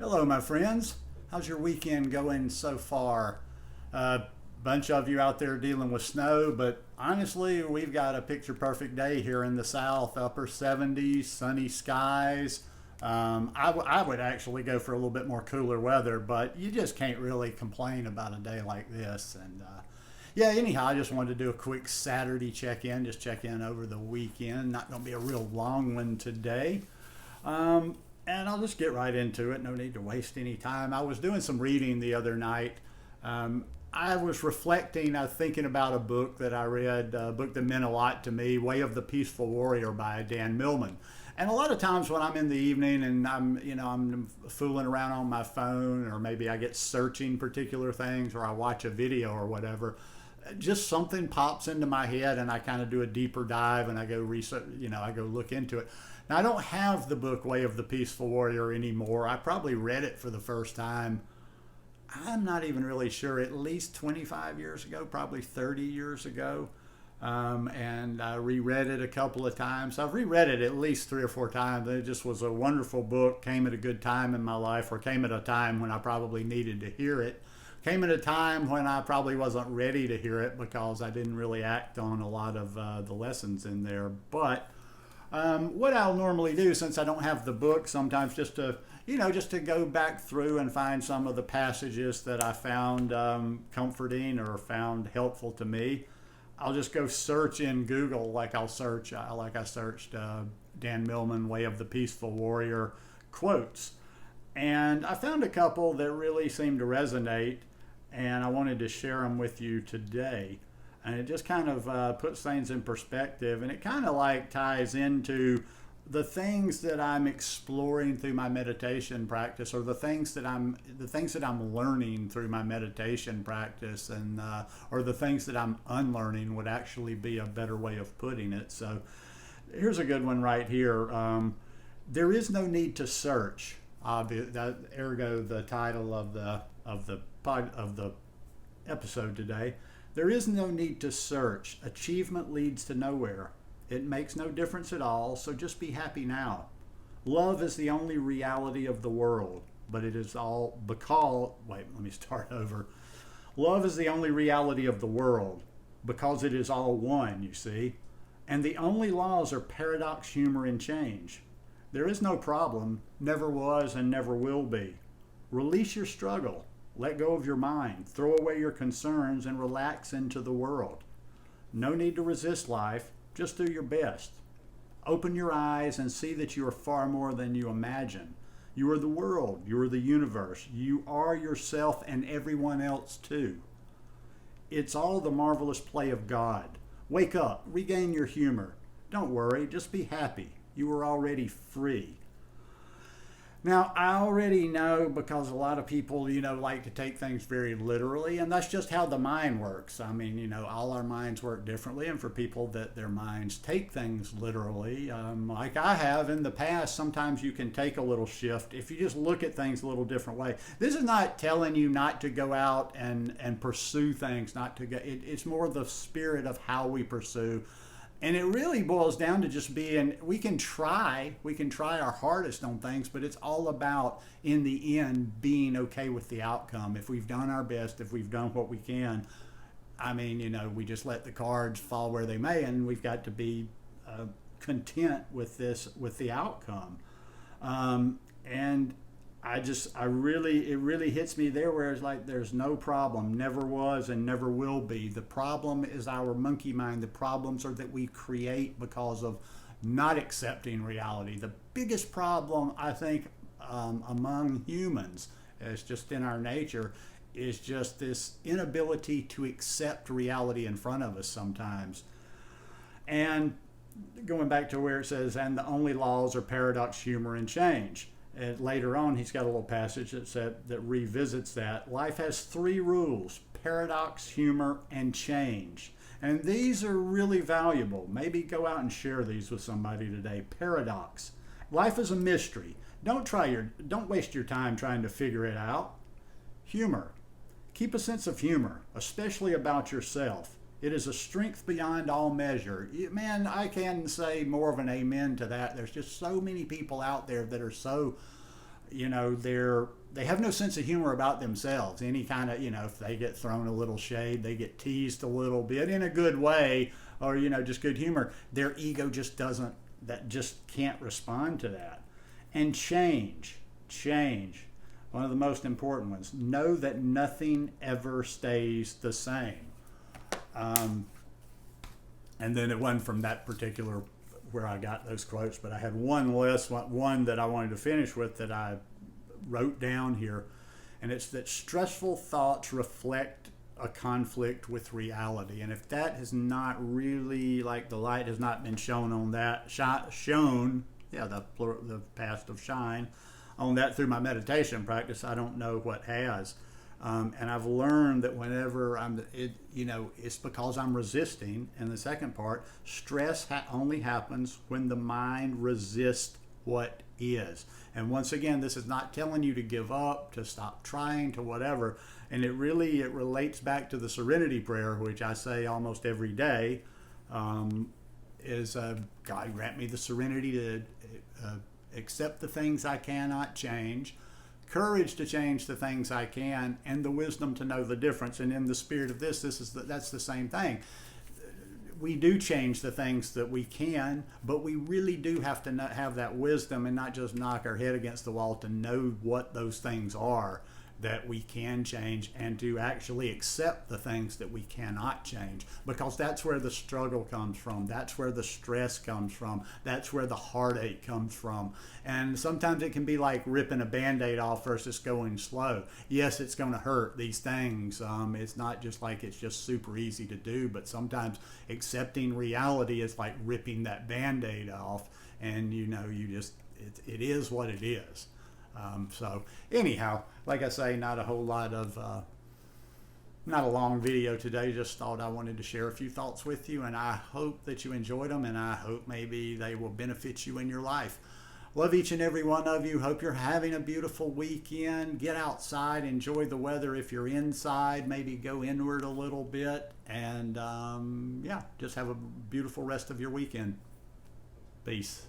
Hello, my friends. How's your weekend going so far? A bunch of you out there dealing with snow, but honestly, we've got a picture perfect day here in the South, upper 70s, sunny skies. I would actually go for a little bit more cooler weather, but you just can't really complain about a day like this. Yeah, anyhow, I just wanted to do a quick Saturday check in, just check in over the weekend. Not going to be a real long one today. And I'll just get right into it. No need to waste any time. I was doing some reading the other night. I was reflecting, I was thinking about a book that I read, a book that meant a lot to me, Way of the Peaceful Warrior by Dan Millman. And a lot of times when I'm in the evening and I'm fooling around on my phone, or maybe I get searching particular things, or I watch a video or whatever, just something pops into my head, and I kind of do a deeper dive, and I go research, I go look into it. Now, I don't have the book Way of the Peaceful Warrior anymore. I probably read it for the first time, I'm not even really sure, at least 25 years ago, probably 30 years ago. And I reread it a couple of times. I've reread it at least 3 or 4 times. It just was a wonderful book, came at a good time in my life, or came at a time when I probably needed to hear it. Came at a time when I probably wasn't ready to hear it because I didn't really act on a lot of the lessons in there. But what I'll normally do, since I don't have the book, sometimes just to go back through and find some of the passages that I found comforting or found helpful to me. I'll just go search in Google, like I searched Dan Millman, Way of the Peaceful Warrior quotes, and I found a couple that really seemed to resonate, and I wanted to share them with you today. And it just kind of puts things in perspective, and it kind of like ties into the things that I'm exploring through my meditation practice, or the things that I'm learning through my meditation practice, and or the things that I'm unlearning would actually be a better way of putting it. So here's a good one right here. There is no need to search. Ergo, the title of the episode today. There is no need to search. Achievement leads to nowhere. It makes no difference at all, so just be happy now. Love is the only reality of the world, but it is all because. Wait, let me start over. Love is the only reality of the world because it is all one, you see. And the only laws are paradox, humor, and change. There is no problem, never was, and never will be. Release your struggle. Let go of your mind. Throw away your concerns and relax into the world. No need to resist life. Just do your best. Open your eyes and see that you are far more than you imagine. You are the world. You are the universe. You are yourself and everyone else too. It's all the marvelous play of God. Wake up. Regain your humor. Don't worry. Just be happy. You are already free. Now, I already know, because a lot of people, like to take things very literally, and that's just how the mind works. I mean, all our minds work differently, and for people that their minds take things literally, like I have in the past, sometimes you can take a little shift if you just look at things a little different way. This is not telling you not to go out and pursue things, not to go. It's more the spirit of how we pursue. And it really boils down to just being, we can try our hardest on things, but it's all about, in the end, being okay with the outcome. If we've done our best, if we've done what we can, we just let the cards fall where they may, and we've got to be content with the outcome. And it really hits me there, where it's like there's no problem, never was and never will be. The problem is our monkey mind. The problems are that we create because of not accepting reality. The biggest problem, I think, among humans, it's just in our nature, is just this inability to accept reality in front of us sometimes. And going back to where it says, and the only laws are paradox, humor, and change. And later on, he's got a little passage that revisits that. Life has 3 rules: paradox, humor, and change. And these are really valuable. Maybe go out and share these with somebody today. Paradox. Life is a mystery. Don't waste your time trying to figure it out. Humor. Keep a sense of humor, especially about yourself. It is a strength beyond all measure. Man, I can say more of an amen to that. There's just so many people out there that are so they have no sense of humor about themselves. Any kind of, if they get thrown a little shade, they get teased a little bit in a good way, or just good humor, their ego just can't respond to that. And change, one of the most important ones. Know that nothing ever stays the same. And then it wasn't from that particular where I got those quotes, but I had one that I wanted to finish with that I wrote down here, and it's that stressful thoughts reflect a conflict with reality. And if that has not really, like, the light has not been shown on that, the past of shine, on that through my meditation practice, I don't know what has. And I've learned that whenever it's because I'm resisting. And the second part, stress only happens when the mind resists what is. And once again, this is not telling you to give up, to stop trying, to whatever. And it relates back to the serenity prayer, which I say almost every day, is God grant me the serenity to accept the things I cannot change, courage to change the things I can, and the wisdom to know the difference. And in the spirit of that's the same thing. We do change the things that we can, but we really do have to have that wisdom and not just knock our head against the wall to know what those things are that we can change, and to actually accept the things that we cannot change, because that's where the struggle comes from. That's where the stress comes from. That's where the heartache comes from. And sometimes it can be like ripping a Band-Aid off versus going slow. Yes, it's going to hurt, these things. It's not just like it's just super easy to do, but sometimes accepting reality is like ripping that Band-Aid off, and it is what it is. So anyhow, like I say, not a long video today. Just thought I wanted to share a few thoughts with you, and I hope that you enjoyed them, and I hope maybe they will benefit you in your life. Love each and every one of you. Hope you're having a beautiful weekend. Get outside, enjoy the weather. If you're inside, maybe go inward a little bit, and just have a beautiful rest of your weekend. Peace.